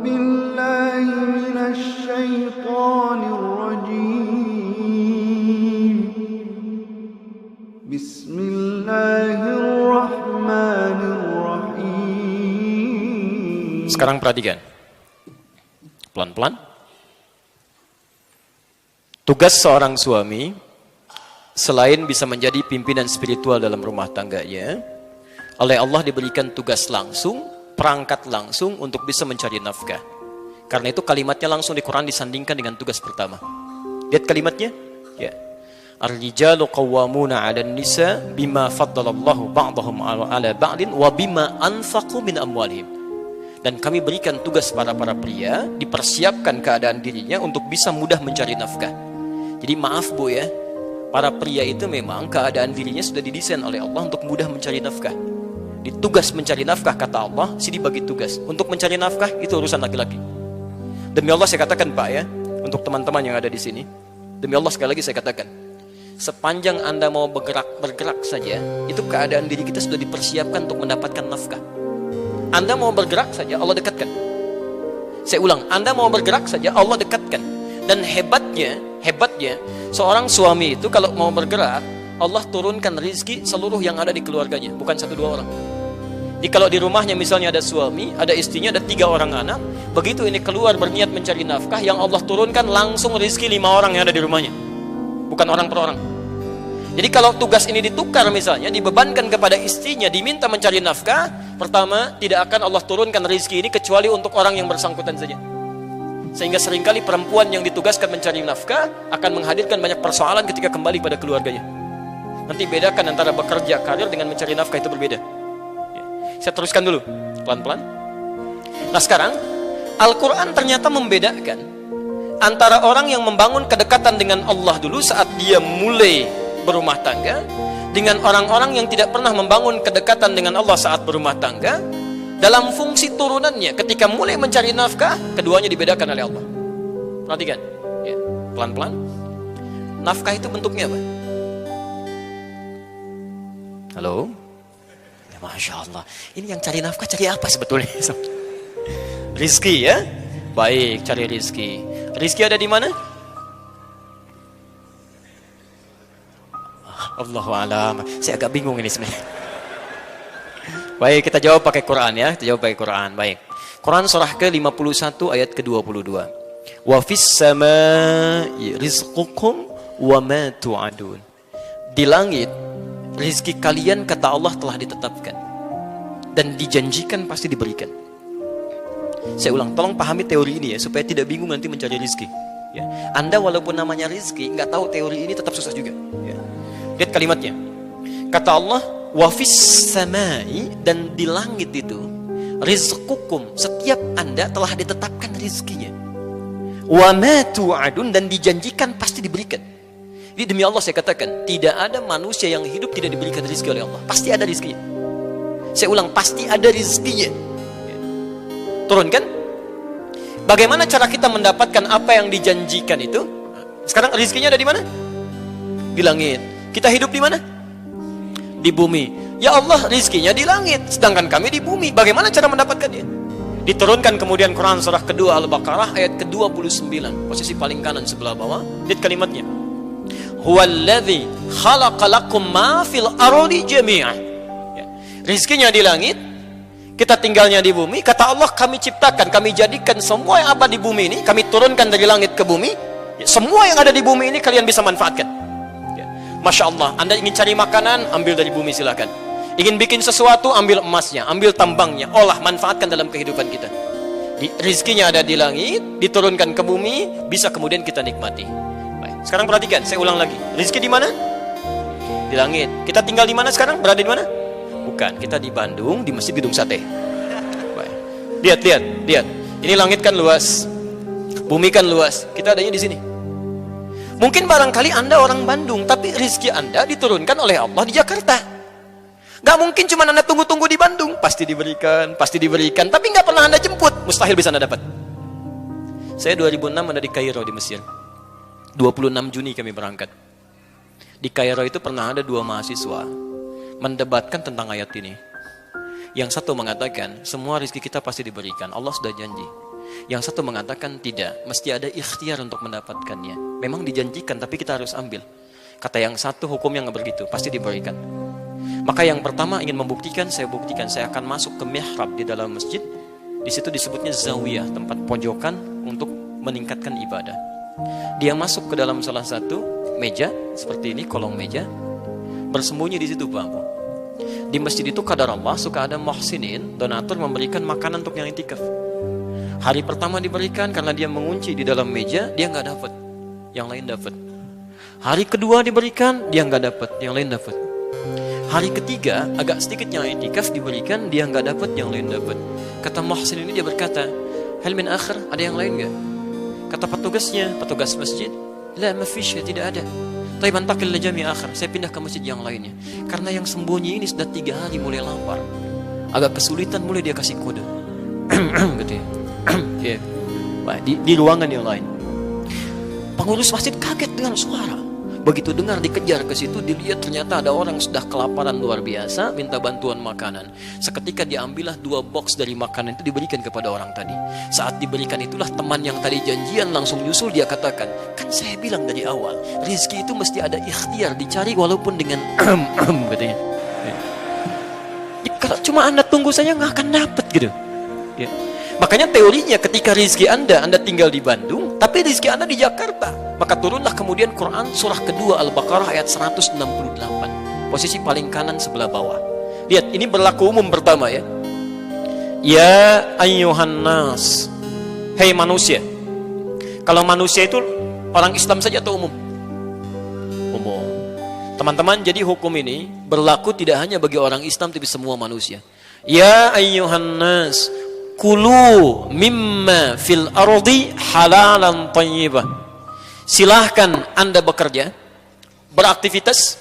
بالله من الشيطان الرجيم بسم الله الرحمن الرحيم. Sekarang perhatikan. Pelan-pelan. Tugas seorang suami selain bisa menjadi pimpinan spiritual dalam rumah tangganya, oleh Allah diberikan tugas langsung, perangkat langsung untuk bisa mencari nafkah. Karena itu kalimatnya langsung di Quran disandingkan dengan tugas pertama. Lihat kalimatnya? Ya. Ar-rijalu qawwamuna 'alan nisa bima faddalallahu ba'dahum 'ala ba'din wa bima anfaqu min amwalihim. Dan kami berikan tugas pada para pria, dipersiapkan keadaan dirinya untuk bisa mudah mencari nafkah. Jadi maaf Bu ya, para pria itu memang keadaan dirinya sudah didesain oleh Allah untuk mudah mencari nafkah. Di tugas mencari nafkah kata Allah, sini bagi tugas. Untuk mencari nafkah itu urusan laki-laki. Demi Allah saya katakan Pak ya, untuk teman-teman yang ada di sini, demi Allah sekali lagi saya katakan, sepanjang Anda mau bergerak saja, itu keadaan diri kita sudah dipersiapkan untuk mendapatkan nafkah. Anda mau bergerak saja, Allah dekatkan. Saya ulang, Anda mau bergerak saja, Allah dekatkan. Dan hebatnya, seorang suami itu kalau mau bergerak, Allah turunkan rizki seluruh yang ada di keluarganya, bukan 1-2 orang. Jadi kalau di rumahnya misalnya ada suami, ada istrinya, ada 3 orang anak, begitu ini keluar berniat mencari nafkah, yang Allah turunkan langsung rizki 5 orang yang ada di rumahnya, bukan orang per orang. Jadi kalau tugas ini ditukar misalnya, dibebankan kepada istrinya, diminta mencari nafkah, pertama, tidak akan Allah turunkan rizki ini kecuali untuk orang yang bersangkutan saja. Sehingga seringkali perempuan yang ditugaskan mencari nafkah akan menghadirkan banyak persoalan ketika kembali pada keluarganya. Nanti bedakan antara bekerja karir dengan mencari nafkah, itu berbeda. Ya. Saya teruskan dulu, pelan-pelan. Nah sekarang, Al-Quran ternyata membedakan antara orang yang membangun kedekatan dengan Allah dulu saat dia mulai berumah tangga, dengan orang-orang yang tidak pernah membangun kedekatan dengan Allah saat berumah tangga. Dalam fungsi turunannya, ketika mulai mencari nafkah, keduanya dibedakan oleh Allah. Perhatikan, ya, pelan-pelan. Nafkah itu bentuknya apa? Halo? Ya, Masya Allah. Ini yang cari nafkah, cari apa sebetulnya? Rizki ya? Baik, cari rizki. Rizki ada di mana? Allahu'alam. Saya agak bingung ini sebenarnya. Baik, kita jawab pakai Quran ya. Kita jawab pakai Quran. Baik. Quran surah ke-51 ayat ke-22. Wa fis samaa'i rizqukum wa ma tu'adun. Di langit rizki kalian kata Allah telah ditetapkan dan dijanjikan pasti diberikan. Saya ulang, tolong pahami teori ini ya supaya tidak bingung nanti mencari rizki. Ya. Anda walaupun namanya rizki, nggak tahu teori ini tetap susah juga. Ya. Lihat kalimatnya. Kata Allah, wa fis samai, dan di langit itu rizqukum, setiap Anda telah ditetapkan rizkinya. Wa ma tu'adun, dan dijanjikan pasti diberikan. Jadi demi Allah saya katakan, tidak ada manusia yang hidup tidak diberikan rizki oleh Allah. Pasti ada rizkinya. Saya ulang, pasti ada rizkinya. Turunkan. Bagaimana cara kita mendapatkan apa yang dijanjikan itu? Sekarang rizkinya ada di mana? Di langit. Kita hidup di mana? Di bumi. Ya Allah, rizkinya di langit, sedangkan kami di bumi. Bagaimana cara mendapatkannya? Diturunkan kemudian Quran surah kedua Al-Baqarah ayat ke-29, posisi paling kanan sebelah bawah. Lihat kalimatnya. Huwallazi khalaqa lakum ma fil ardi jami'an. Ya. Rizkinya di langit, kita tinggalnya di bumi. Kata Allah, kami ciptakan, kami jadikan semua yang ada di bumi ini, kami turunkan dari langit ke bumi. Ya, semua yang ada di bumi ini kalian bisa manfaatkan. Masya Allah, Anda ingin cari makanan, ambil dari bumi silakan. Ingin bikin sesuatu, ambil emasnya, ambil tambangnya, olah, manfaatkan dalam kehidupan kita. Rizkinya ada di langit, diturunkan ke bumi, bisa kemudian kita nikmati. Baik. Sekarang perhatikan, saya ulang lagi. Rizki di mana? Di langit. Kita tinggal di mana sekarang? Berada di mana? Bukan, kita di Bandung, di Masjid Gedung Sate. Baik. Lihat. Ini langit kan luas, bumi kan luas. Kita adanya di sini. Mungkin barangkali Anda orang Bandung, tapi rizki Anda diturunkan oleh Allah di Jakarta. Gak mungkin cuma Anda tunggu-tunggu di Bandung. Pasti diberikan. Tapi gak pernah Anda jemput. Mustahil bisa Anda dapat. Saya 2006 ada di Kairo di Mesir. 26 Juni kami berangkat. Di Kairo itu pernah ada 2 mahasiswa mendebatkan tentang ayat ini. Yang satu mengatakan, semua rizki kita pasti diberikan. Allah sudah janji. Yang satu mengatakan tidak, mesti ada ikhtiar untuk mendapatkannya. Memang dijanjikan, tapi kita harus ambil. Kata yang satu, hukumnya nggak begitu, pasti diberikan. Maka yang pertama ingin membuktikan, saya buktikan. Saya akan masuk ke mihrab di dalam masjid. Di situ disebutnya zawiyah, tempat pojokan untuk meningkatkan ibadah. Dia masuk ke dalam salah satu meja seperti ini, kolong meja, bersembunyi di situ Pak. Di masjid itu kadar Allah suka ada muhsinin, donatur memberikan makanan untuk yang itikaf. Hari pertama diberikan karena dia mengunci di dalam meja, dia nggak dapat, yang lain dapat. Hari kedua diberikan, dia nggak dapat, yang lain dapat. Hari ketiga agak sedikit yang itikaf diberikan, dia nggak dapat, yang lain dapat. Kata muhsin ini dia berkata, hal min akhir, ada yang lain nggak? Kata petugasnya, petugas masjid, la mafish, tidak ada. Tapi bantakil lajami akhir, saya pindah ke masjid yang lainnya. Karena yang sembunyi ini sudah 3 hari mulai lapar, agak kesulitan, mulai dia kasih kode, gitu ya. Yeah. Di ruangan yang lain. Pengurus masjid kaget dengan suara. Begitu dengar dikejar ke situ, dilihat ternyata ada orang sudah kelaparan luar biasa, minta bantuan makanan. Seketika diambillah 2 box dari makanan itu diberikan kepada orang tadi. Saat diberikan itulah teman yang tadi janjian langsung nyusul, dia katakan, kan saya bilang dari awal, rezeki itu mesti ada ikhtiar, dicari walaupun dengan katanya. Kalau cuma Anda tunggu saja nggak akan dapat gitu. Ya. Makanya teorinya ketika rezeki Anda tinggal di Bandung, tapi rezeki Anda di Jakarta, maka turunlah kemudian Quran surah kedua Al-Baqarah ayat 168. Posisi paling kanan sebelah bawah. Lihat, ini berlaku umum pertama ya. Ya ayyuhan nas. Hei manusia. Kalau manusia itu orang Islam saja atau umum? Umum. Teman-teman, jadi hukum ini berlaku tidak hanya bagi orang Islam tapi semua manusia. Ya ayyuhan nas, kulu mimma fil ardi halalan thayyibah. Silahkan Anda bekerja, beraktivitas,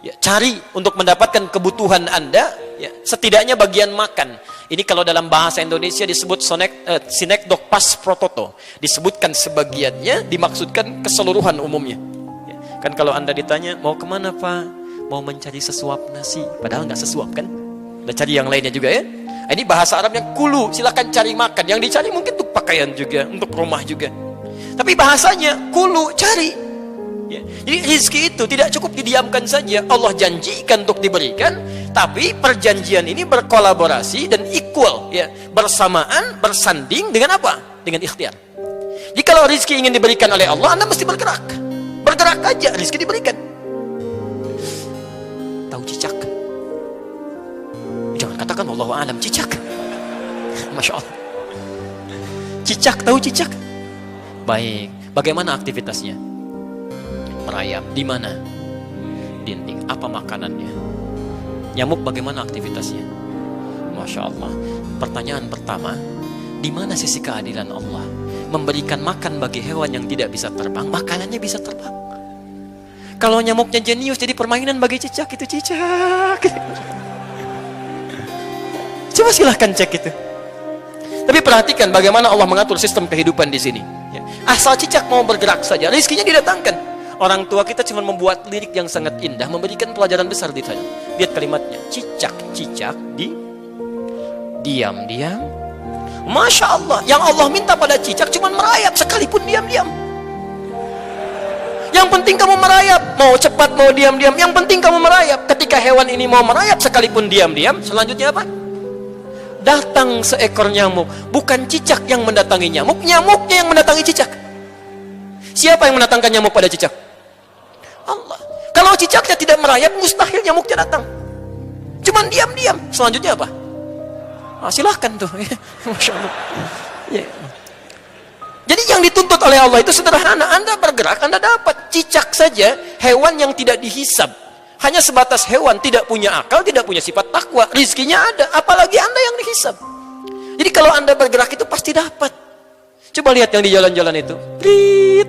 ya, cari untuk mendapatkan kebutuhan Anda, ya, setidaknya bagian makan. Ini kalau dalam bahasa Indonesia disebut sinekdok pas prototo. Disebutkan sebagiannya, dimaksudkan keseluruhan umumnya. Ya, kan kalau Anda ditanya, mau kemana Pak? Mau mencari sesuap nasi. Padahal nggak sesuap kan? Udah cari yang lainnya juga ya. Ini bahasa Arabnya kulu, silakan cari makan. Yang dicari mungkin untuk pakaian juga, untuk rumah juga. Tapi bahasanya kulu, cari. Ya. Jadi rezeki itu tidak cukup didiamkan saja. Allah janjikan untuk diberikan, tapi perjanjian ini berkolaborasi dan equal, ya, bersamaan, bersanding dengan apa? Dengan ikhtiar. Jadi kalau rezeki ingin diberikan oleh Allah, Anda mesti bergerak. Bergerak aja, rezeki diberikan. Tahu cicak? Jangan katakan wallahu a'lam, cicak. Masya Allah. Cicak, tahu cicak? Baik, bagaimana aktivitasnya? Merayap. Di mana? Dinding. Apa makanannya? Nyamuk bagaimana aktivitasnya? Masya Allah. Pertanyaan pertama, di mana sisi keadilan Allah? Memberikan makan bagi hewan yang tidak bisa terbang, makanannya bisa terbang. Kalau nyamuknya jenius jadi permainan bagi cicak, itu cicak. Coba silahkan cek itu. Tapi perhatikan bagaimana Allah mengatur sistem kehidupan di sini. Ya. Asal cicak mau bergerak saja, rezekinya didatangkan. Orang tua kita cuma membuat lirik yang sangat indah, memberikan pelajaran besar di sana. Lihat kalimatnya, cicak-cicak diam-diam. Masya Allah, yang Allah minta pada cicak cuma merayap sekalipun diam-diam. Yang penting kamu merayap, mau cepat mau diam-diam, yang penting kamu merayap. Ketika hewan ini mau merayap sekalipun diam-diam, selanjutnya apa? Datang seekor nyamuk. Bukan cicak yang mendatangi nyamuk, nyamuknya yang mendatangi cicak. Siapa yang mendatangkan nyamuk pada cicak? Allah. Kalau cicaknya tidak merayap, mustahil nyamuknya datang. Cuman diam-diam. Selanjutnya apa? Silahkan tuh. Masya Allah. Ya. Jadi yang dituntut oleh Allah itu sederhana. Anda bergerak, Anda dapat. Cicak saja, hewan yang tidak dihisab. Hanya sebatas hewan, tidak punya akal, tidak punya sifat takwa. Rizkinya ada, apalagi Anda yang dihisab. Jadi kalau Anda bergerak itu pasti dapat. Coba lihat yang di jalan-jalan itu.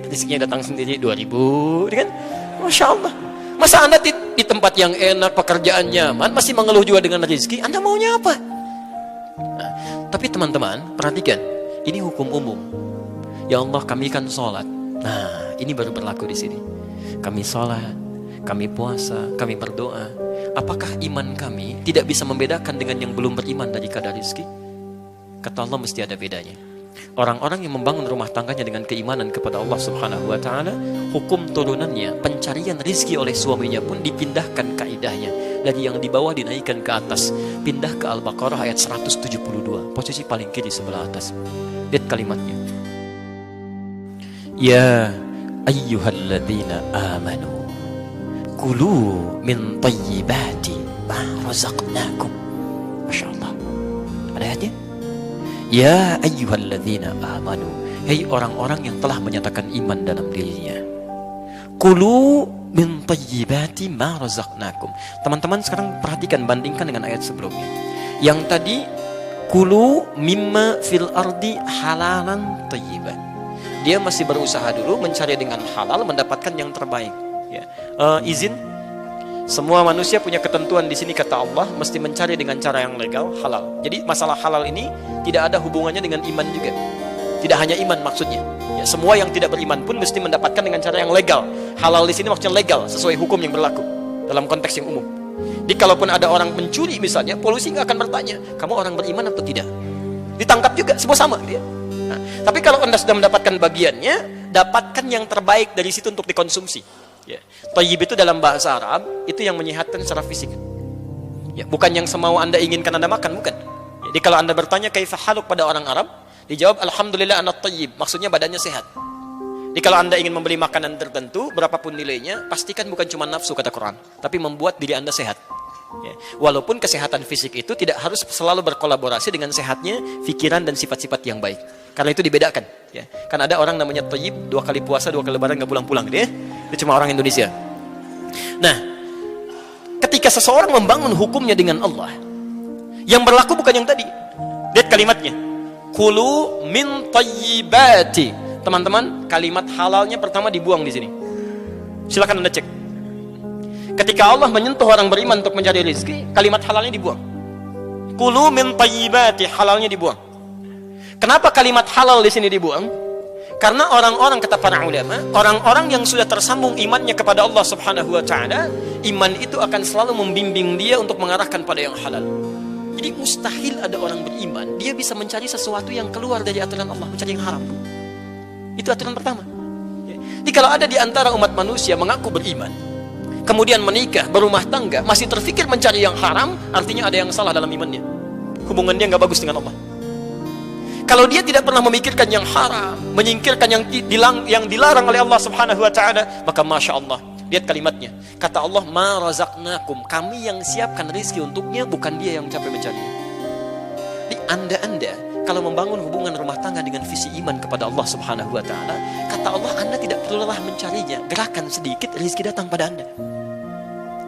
Rizkinya datang sendiri 2000, kan? Masya Allah. Masa Anda di tempat yang enak, pekerjaan nyaman, masih mengeluh juga dengan rizki? Anda maunya apa? Nah, tapi teman-teman, perhatikan. Ini hukum umum. Ya Allah, kami kan sholat. Nah, ini baru berlaku di sini. Kami sholat, kami puasa, kami berdoa. Apakah iman kami tidak bisa membedakan dengan yang belum beriman dari kadar rizki? Kata Allah mesti ada bedanya. Orang-orang yang membangun rumah tangganya dengan keimanan kepada Allah Subhanahu wa taala, hukum turunannya, pencarian rizki oleh suaminya pun dipindahkan kaidahnya. Dari yang di bawah dinaikkan ke atas. Pindah ke Al-Baqarah ayat 172, posisi paling kiri sebelah atas. Lihat kalimatnya. Ya ayyuhalladzina amanu kulu min tayyibati ma razaqnakum. Masya Allah. Ada ayatnya? Ya ayyuhalladzina amanu, hei orang-orang yang telah menyatakan iman dalam dirinya. Kulu min tayyibati ma razaqnakum. Teman-teman sekarang perhatikan, bandingkan dengan ayat sebelumnya. Yang tadi kulu mimma fil ardi halalan tayyiban. Dia masih berusaha dulu mencari dengan halal, mendapatkan yang terbaik. Ya. Izin. Semua manusia punya ketentuan di sini, kata Allah, mesti mencari dengan cara yang legal, halal. Jadi masalah halal ini tidak ada hubungannya dengan iman juga. Tidak hanya iman maksudnya. Ya, semua yang tidak beriman pun mesti mendapatkan dengan cara yang legal. Halal di sini maksudnya legal, sesuai hukum yang berlaku dalam konteks yang umum. Jadi kalaupun ada orang mencuri misalnya, polisi nggak akan bertanya, kamu orang beriman atau tidak. Ditangkap juga, semua sama dia. Nah, tapi kalau Anda sudah mendapatkan bagiannya, dapatkan yang terbaik dari situ untuk dikonsumsi. Ya. Thayyib itu dalam bahasa Arab itu yang menyehatkan secara fisik. Ya, bukan yang semau Anda inginkan Anda makan, bukan. Jadi kalau Anda bertanya kaifa haluk pada orang Arab, dijawab alhamdulillah ana thayyib, maksudnya badannya sehat. Jadi kalau Anda ingin membeli makanan tertentu, berapapun nilainya, pastikan bukan cuma nafsu kata Quran, tapi membuat diri Anda sehat. Ya. Walaupun kesehatan fisik itu tidak harus selalu berkolaborasi dengan sehatnya pikiran dan sifat-sifat yang baik. Karena itu dibedakan. Ya. Kan ada orang namanya thayyib, 2 kali puasa, 2 kali lebaran nggak pulang-pulang, dia. Itu cuma orang Indonesia. Nah, ketika seseorang membangun hukumnya dengan Allah, yang berlaku bukan yang tadi. Lihat kalimatnya. Kulu min tayyibati. Teman-teman, kalimat halalnya pertama dibuang di sini. Silakan Anda cek. Ketika Allah menyentuh orang beriman untuk mencari rezeki, kalimat halalnya dibuang. Kulu min tayyibati, halalnya dibuang. Kenapa kalimat halal di sini dibuang? Karena orang-orang, kata para ulama, orang-orang yang sudah tersambung imannya kepada Allah Subhanahu wa taala, iman itu akan selalu membimbing dia untuk mengarahkan pada yang halal. Jadi mustahil ada orang beriman dia bisa mencari sesuatu yang keluar dari aturan Allah, mencari yang haram. Itu aturan pertama. Jadi kalau ada di antara umat manusia mengaku beriman, kemudian menikah, berumah tangga, masih terfikir mencari yang haram, artinya ada yang salah dalam imannya. Hubungan dia nggak bagus dengan Allah. Kalau dia tidak pernah memikirkan yang haram, menyingkirkan yang dilarang oleh Allah Subhanahu wa taala, maka Masya Allah, lihat kalimatnya. Kata Allah, ma razaqnakum, kami yang siapkan rezeki untuknya, bukan dia yang capek mencari. Jadi Anda kalau membangun hubungan rumah tangga dengan visi iman kepada Allah Subhanahu wa taala, kata Allah, Anda tidak perlu lelah mencarinya. Gerakan sedikit, rezeki datang pada Anda.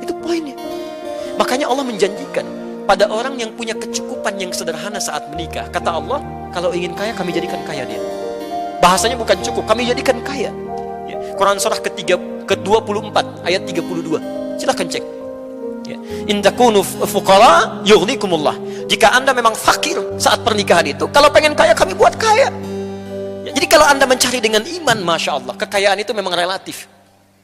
Itu poinnya. Makanya Allah menjanjikan pada orang yang punya kecukupan yang sederhana saat menikah. Kata Allah, kalau ingin kaya, kami jadikan kaya dia. Bahasanya bukan cukup, kami jadikan kaya. Ya. Quran surah ke-24 ayat 32. Silahkan cek. Ya. In takunu fuqara yughnikumullah. Jika Anda memang fakir saat pernikahan itu, kalau pengen kaya, kami buat kaya. Ya. Jadi kalau Anda mencari dengan iman, Masya Allah, kekayaan itu memang relatif.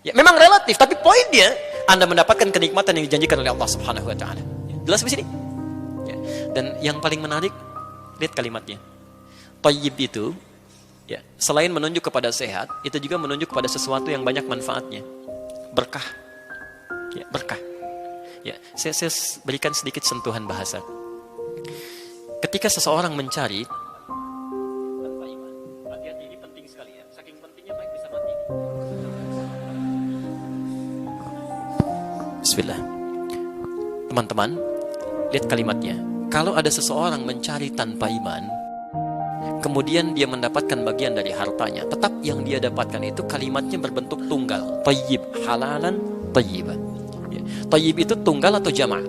Ya, memang relatif, tapi poinnya Anda mendapatkan kenikmatan yang dijanjikan oleh Allah Subhanahu wa taala. Ya. Jelas di sini? Ya. Dan yang paling menarik, lihat kalimatnya. Thayyib itu, ya, selain menunjuk kepada sehat, itu juga menunjuk kepada sesuatu yang banyak manfaatnya. Berkah. Ya, berkah. Ya, saya berikan sedikit sentuhan bahasa. Ketika seseorang mencari tanpa iman, hati-hati, ini penting sekali ya. Saking pentingnya baik bisa mati. Bismillah. Teman-teman, lihat kalimatnya. Kalau ada seseorang mencari tanpa iman, kemudian dia mendapatkan bagian dari hartanya, tetap yang dia dapatkan itu kalimatnya berbentuk tunggal. Thayyib, halalan, thayyiban. Ya. Thayyib itu tunggal atau jama'?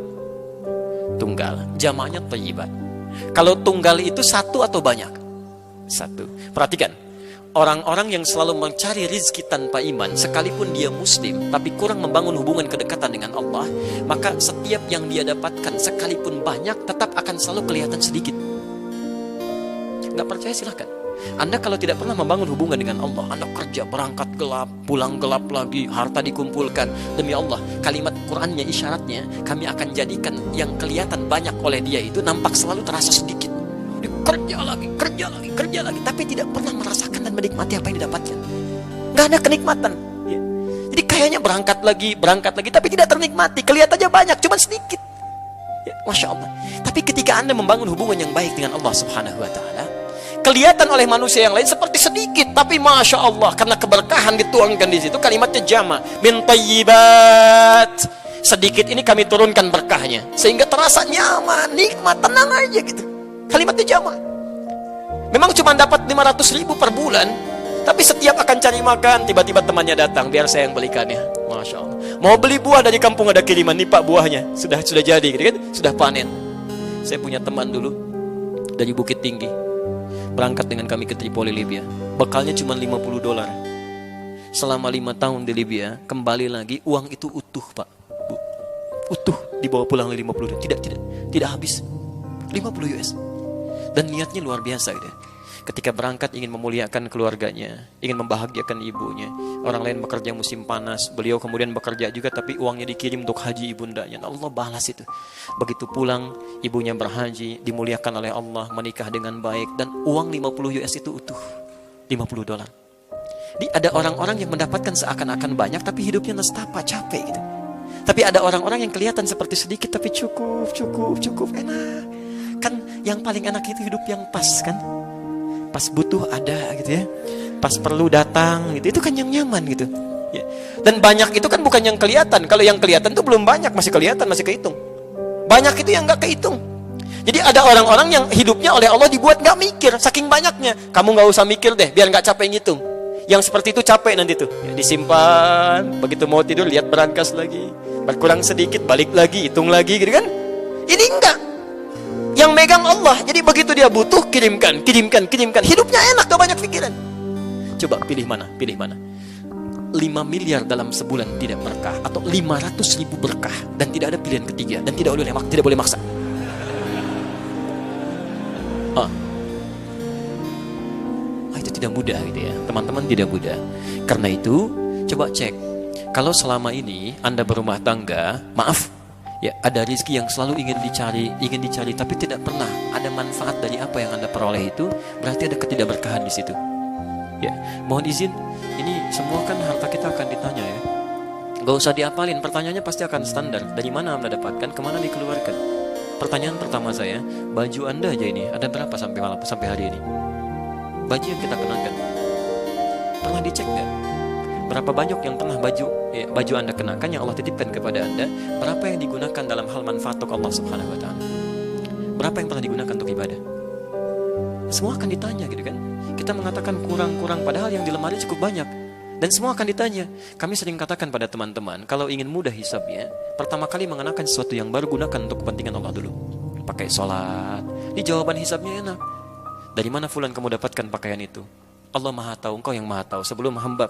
Tunggal. Jama'nya thayyiban. Kalau tunggal itu satu atau banyak? Satu. Perhatikan. Orang-orang yang selalu mencari rizki tanpa iman, sekalipun dia muslim, tapi kurang membangun hubungan kedekatan dengan Allah, maka setiap yang dia dapatkan, sekalipun banyak, tetap akan selalu kelihatan sedikit. Nggak percaya silahkan. Anda kalau tidak pernah membangun hubungan dengan Allah, Anda kerja, berangkat gelap, pulang gelap lagi, harta dikumpulkan. Demi Allah, kalimat Qur'annya, isyaratnya, kami akan jadikan yang kelihatan banyak oleh dia itu nampak selalu terasa sedikit. kerja lagi, tapi tidak pernah merasakan dan menikmati apa yang didapatkan. Nggak ada kenikmatan. Ya. Jadi kayaknya berangkat lagi, tapi tidak ternikmati. Kelihatannya banyak, cuma sedikit. Ya, Masya Allah. Tapi ketika Anda membangun hubungan yang baik dengan Allah Subhanahu Wa Taala, kelihatan oleh manusia yang lain seperti sedikit, tapi Masya Allah, karena keberkahan dituangkan di situ. Kalimatnya jama, min thayyibat. Sedikit ini kami turunkan berkahnya, sehingga terasa nyaman, nikmat, tenang aja gitu. Kalimatnya jama. Memang cuma dapat 500.000 per bulan, tapi setiap akan cari makan, tiba-tiba temannya datang, biar saya yang belikannya. Masya Allah. Mau beli buah dari kampung ada kiriman, nih Pak buahnya sudah jadi, gitu kan? Sudah panen. Saya punya teman dulu dari Bukit Tinggi, berangkat dengan kami ke Tripoli, Libya. Bekalnya cuma $50. Selama 5 tahun di Libya, kembali lagi uang itu utuh, Pak. Bu. Utuh dibawa pulang 50. Tidak habis. 50 US. Dan niatnya luar biasa gitu. Ketika berangkat ingin memuliakan keluarganya, ingin membahagiakan ibunya. Orang lain bekerja musim panas, beliau kemudian bekerja juga, tapi uangnya dikirim untuk haji ibundanya. Allah balas itu. Begitu pulang, ibunya berhaji, dimuliakan oleh Allah, menikah dengan baik, dan uang 50 US itu utuh. $50. Jadi ada orang-orang yang mendapatkan seakan-akan banyak, tapi hidupnya nestapa, capek gitu. Tapi ada orang-orang yang kelihatan seperti sedikit, tapi cukup, enak. Kan yang paling enak itu hidup yang pas kan. Pas butuh ada gitu ya. Pas perlu datang gitu. Itu kan yang nyaman gitu. Ya. Dan banyak itu kan bukan yang kelihatan. Kalau yang kelihatan itu belum banyak, masih kelihatan, masih kehitung. Banyak itu yang gak kehitung. Jadi ada orang-orang yang hidupnya oleh Allah dibuat gak mikir, saking banyaknya. Kamu gak usah mikir deh, biar gak capek ngitung. Yang seperti itu capek nanti tuh ya, disimpan, begitu mau tidur lihat berangkas lagi, berkurang sedikit balik lagi, hitung lagi gitu kan. Ini enggak, yang megang Allah. Jadi begitu dia butuh, kirimkan. Hidupnya enak, gak banyak pikiran. Coba pilih mana 5 miliar dalam sebulan tidak berkah, atau 500.000 berkah dan tidak ada pilihan ketiga, dan tidak boleh maksa. Itu tidak mudah gitu ya, teman-teman, tidak mudah. Karena itu coba cek, kalau selama ini Anda berumah tangga, maaf ya, ada rezeki yang selalu ingin dicari, tapi tidak pernah ada manfaat dari apa yang Anda peroleh itu, berarti ada ketidakberkahan di situ. Ya, mohon izin, ini semua kan harta kita akan ditanya ya. Gak usah diapalin, pertanyaannya pasti akan standar. Dari mana Anda dapatkan, kemana dikeluarkan. Pertanyaan pertama saya, baju Anda aja ini ada berapa sampai hari ini? Baju yang kita kenakan pernah dicek nggak? Berapa banyak yang pernah baju Anda kenakan yang Allah titipkan kepada Anda? Berapa yang digunakan dalam hal manfaat untuk Allah Subhanahu Wa Taala? Berapa yang pernah digunakan untuk ibadah? Semua akan ditanya gitu kan. Kita mengatakan kurang, padahal yang di lemari cukup banyak. Dan semua akan ditanya. Kami sering katakan pada teman-teman, kalau ingin mudah hisabnya, pertama kali mengenakan sesuatu yang baru, gunakan untuk kepentingan Allah dulu. Pakai sholat, di jawaban hisabnya enak. Dari mana fulan kamu dapatkan pakaian itu? Allah Maha Tahu, Engkau yang Maha Tahu. Sebelum hamba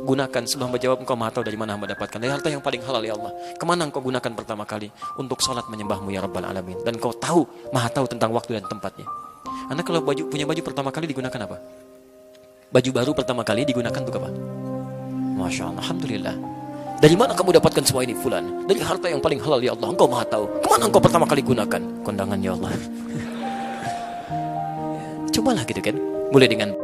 gunakan, sebelum hamba jawab, Engkau Maha Tahu dari mana hamba dapatkan. Dari harta yang paling halal ya Allah. Kemana Engkau gunakan pertama kali? Untuk sholat menyembahmu ya Rabbal Alamin. Dan Engkau tahu, Maha Tahu tentang waktu dan tempatnya. Anda kalau punya baju pertama kali digunakan apa? Baju baru pertama kali digunakan untuk apa? Masya Allah, Alhamdulillah. Dari mana kamu dapatkan semua ini fulan? Dari harta yang paling halal ya Allah. Engkau Maha Tahu. Kemana Engkau pertama kali gunakan? Kondangan ya Allah. Cobalah gitu kan, mulai dengan